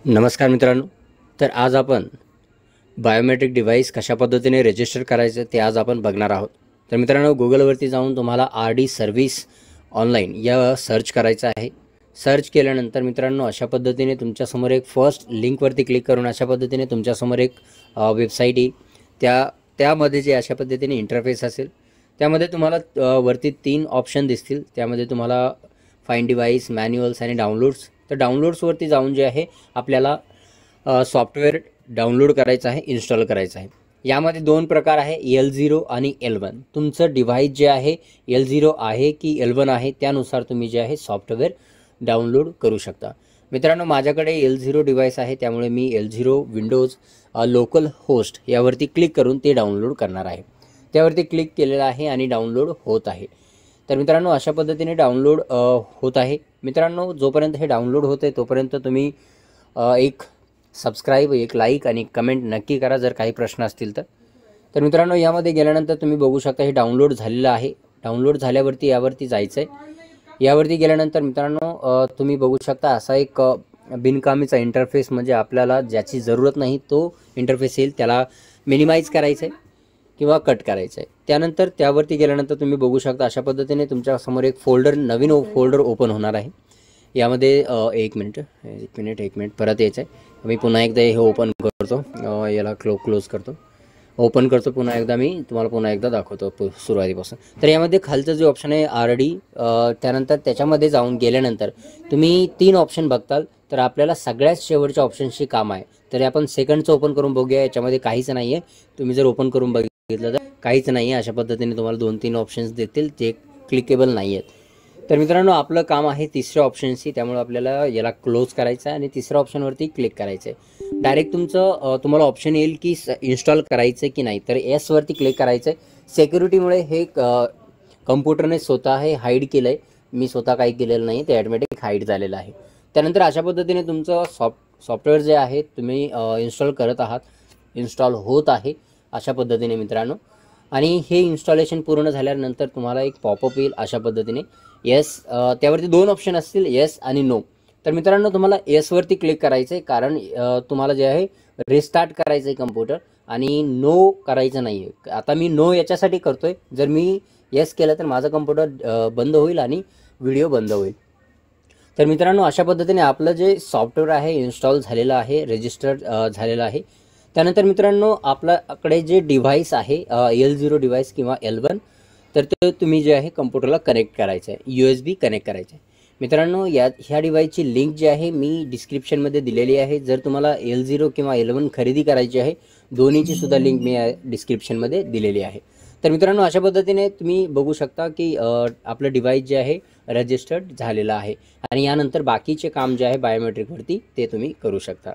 नमस्कार मित्रांनो. तर आज आपण बायोमेट्रिक डिव्हाइस कशा पद्धतीने रजिस्टर करायचं ते आज आपण बघणार आहोत. तर मित्रांनो, गुगलवरती जाऊन तुम्हाला RD सर्व्हिस ऑनलाईन या सर्च करायचं आहे. सर्च केल्यानंतर मित्रांनो अशा पद्धतीने तुमच्यासमोर एक फर्स्ट लिंकवरती क्लिक करून अशा पद्धतीने तुमच्यासमोर एक वेबसाईट येईल. त्यामध्ये जे अशा पद्धतीने इंटरफेस असेल त्यामध्ये तुम्हाला वरती 3 ऑप्शन दिसतील. त्यामध्ये तुम्हाला फाइंड डिव्हाइस, मॅन्युअल्स आणि डाउनलोड्स. तर डाउनलोड्सवरती जाऊन जे आहे आपल्याला सॉफ्टवेअर डाउनलोड करायचं आहे, इन्स्टॉल करायचं आहे. यामध्ये 2 प्रकार आहे, L0 आणि L1. तुमचं डिव्हाइस जे आहे L0 आहे की L1 आहे त्यानुसार तुम्ही जे आहे सॉफ्टवेअर डाउनलोड करू शकता. मित्रांनो, माझ्याकडे L0 डिव्हाइस आहे त्यामुळे मी L0 विंडोज लोकल होस्ट यावरती क्लिक करून ते डाउनलोड करणार आहे. त्यावरती क्लिक केलेलं आहे आणि डाउनलोड होत आहे. तर मित्रांनो अशा पद्धतीने डाउनलोड होत आहे. मित्रांनो, जोपर्यंत हे डाउनलोड होत आहे तोपर्यंत तुम्ही एक सबस्क्राईब, एक लाईक आणि कमेंट नक्की करा जर काही प्रश्न असतील तर. तर मित्रांनो, यामध्ये गेल्यानंतर तुम्ही बघू शकता हे डाउनलोड झालेलं आहे. डाउनलोड झाल्यावरती यावरती जायचं आहे. यावरती गेल्यानंतर मित्रांनो तुम्ही बघू शकता असा एक बिनकामीचा इंटरफेस, म्हणजे आपल्याला ज्याची जरूरत नाही तो इंटरफेस येईल. त्याला मिनिमाइज करायचं आहे किंवा कट करायचं आहे. त्यानंतर त्यावरती गेल्यानंतर तुम्ही बघू शकता अशा पद्धतीने तुमच्यासमोर एक नवीन फोल्डर ओपन होणार आहे. यामध्ये एक मिनिट परत यायचं आहे. मी पुन्हा एकदा हे ओपन करतो, याला क्लोज करतो, ओपन करतो पुन्हा एकदा. मी तुम्हाला पुन्हा एकदा दाखवतो सुरुवातीपासून. तर यामध्ये खालचं जे ऑप्शन आहे RD, त्यानंतर त्याच्यामध्ये जाऊन गेल्यानंतर तुम्ही 3 ऑप्शन बघताल. तर आपल्याला सगळ्यात शेवटच्या ऑप्शनशी काम आहे. तर आपण सेकंडचं ओपन करून बघूया. याच्यामध्ये काहीच नाही आहे. तुम्ही जर ओपन करून बघितलं तर काहीच नाही आहे. अशा पद्धतीने तुम्हाला 2-3 ऑप्शन्स देतील जे क्लिकेबल नाही आहेत. तर मित्रांनो, आपलं काम आहे तिसऱ्या ऑप्शनशी, त्यामुळे आपल्याला याला क्लोज करायचं आहे आणि तिसऱ्या ऑप्शनवरती क्लिक करायचं आहे. डायरेक्ट तुम्हाला ऑप्शन येईल की इन्स्टॉल करायचं की नाही. तर वरती क्लिक करायचं आहे. सिक्युरिटीमुळे हे कम्प्युटरने स्वतः हे हाईड केलं आहे. मी स्वतः काही केलेलं नाही, ते ॲटोमॅटिक हाईड झालेलं आहे. त्यानंतर अशा पद्धतीने तुमचं सॉफ्टवेअर जे आहे तुम्ही इन्स्टॉल करत आहात, इन्स्टॉल होत आहे अशा पद्धतीने मित्रांनो. आणि हे इन्स्टॉलेशन पूर्ण झाल्यानंतर तुम्हाला एक पॉपअप येईल अशा पद्धतीने. त्यावरती 2 ऑप्शन असतील, येस आणि नो. तर मित्रांनो, तुम्हाला वरती क्लिक करायचं आहे, कारण तुम्हाला जे आहे रिस्टार्ट करायचं आहे कम्प्युटर आणि नो करायचं नाही आहे. आता मी नो याच्यासाठी करतो आहे, जर मी येस केलं तर माझा कम्प्युटर बंद होईल आणि व्हिडिओ बंद होईल. तर मित्रांनो, अशा पद्धतीने आपलं जे सॉफ्टवेअर आहे इन्स्टॉल झालेलं आहे, रजिस्टर्ड झालेलं आहे. त्यानंतर मित्रांनो, आपल्याकडे जे डिव्हाइस आहे L0 डिव्हाइस किंवा L1, तर ते तुम्ही जे आहे कम्प्युटरला कनेक्ट करायचं आहे, USB कनेक्ट करायचं आहे. मित्रांनो, ह्या डिव्हाइसची लिंक जी आहे मी डिस्क्रिप्शनमध्ये दिलेली आहे. जर तुम्हाला L0 किंवा L1 खरेदी करायची आहे, दोन्हीची सुद्धा लिंक मी डिस्क्रिप्शनमध्ये दिलेली आहे. तर मित्रांनो, अशा पद्धतीने तुम्ही बघू शकता की आपलं डिव्हाइस जे आहे रजिस्टर्ड झालेलं आहे आणि यानंतर बाकीचे काम जे आहे बायोमेट्रिकवरती ते तुम्ही करू शकता.